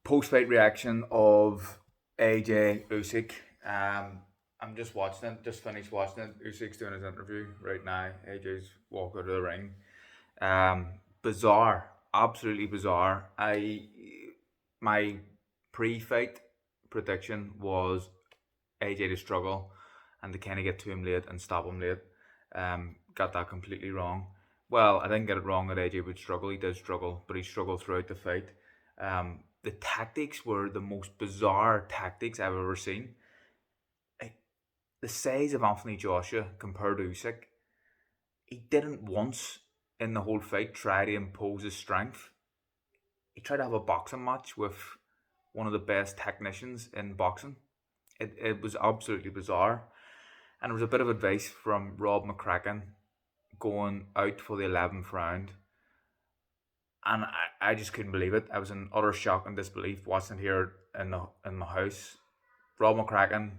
Post-fight reaction of AJ Usyk. I'm just watching it, just finished watching it. Usyk's doing his interview right now. AJ's walking out of the ring. Bizarre, absolutely bizarre. My pre-fight prediction was AJ to struggle and to kind of get to him late and stop him late. Got that completely wrong. Well, I didn't get it wrong that AJ would struggle. He did struggle, but he struggled throughout the fight. The tactics were the most bizarre tactics I've ever seen. Like, the size of Anthony Joshua compared to Usyk, he didn't once in the whole fight try to impose his strength. He tried to have a boxing match with one of the best technicians in boxing. It was absolutely bizarre. And there was a bit of advice from Rob McCracken going out for the 11th round. And I just couldn't believe it. I was in utter shock and disbelief watching it here in my house. Rob McCracken,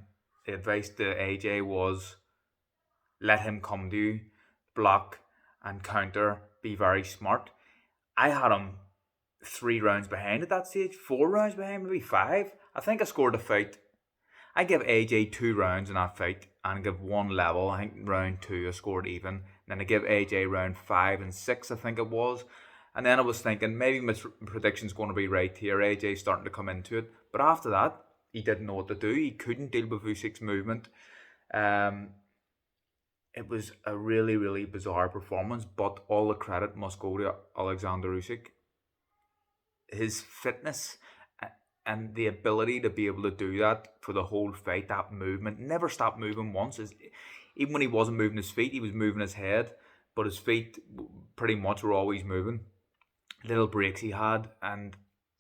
the advice to AJ was let him come to you, block and counter, be very smart. I had him 3 rounds behind at that stage, 4 rounds behind, maybe 5. I think I scored the fight. I give AJ 2 rounds in that fight and give one level. I think round 2 I scored even. And then I give AJ round 5 and 6, I think it was. And then I was thinking maybe my prediction's going to be right here. AJ's starting to come into it. But after that, he didn't know what to do. He couldn't deal with Usyk's movement. It was a really, really bizarre performance, but all the credit must go to Alexander Usyk. His fitness and the ability to be able to do that for the whole fight, that movement, never stopped moving once. Even when he wasn't moving his feet, he was moving his head, but his feet pretty much were always moving. Little breaks he had, and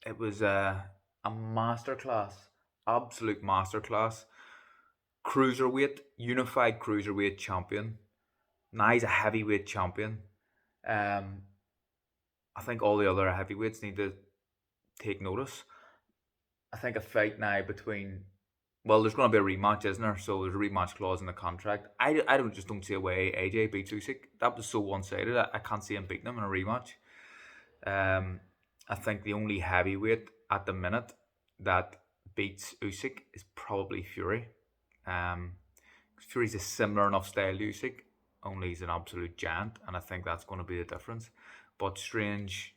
it was a masterclass, absolute masterclass. Cruiserweight, unified cruiserweight champion. Now he's a heavyweight champion. I think all the other heavyweights need to take notice. I think a fight now between, well, there's going to be a rematch, isn't there? So there's a rematch clause in the contract. I don't see a way AJ beats Usyk. That was so one-sided. I can't see him beating him in a rematch. I think the only heavyweight at the minute that beats Usyk is probably Fury. Fury's a similar enough style to Usyk, only he's an absolute giant, and I think that's going to be the difference. But strange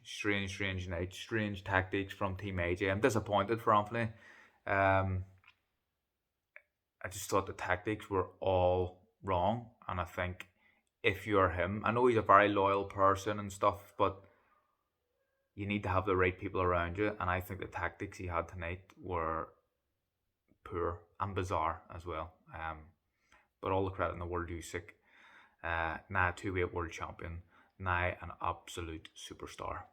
night, strange tactics from Team AJ. I'm disappointed for Anthony. I just thought the tactics were all wrong, and I think if you're him, I know he's a very loyal person and stuff, but you need to have the right people around you, and I think the tactics he had tonight were poor and bizarre as well. But all the credit in the world to Usyk. Now 2-weight world champion. Now an absolute superstar.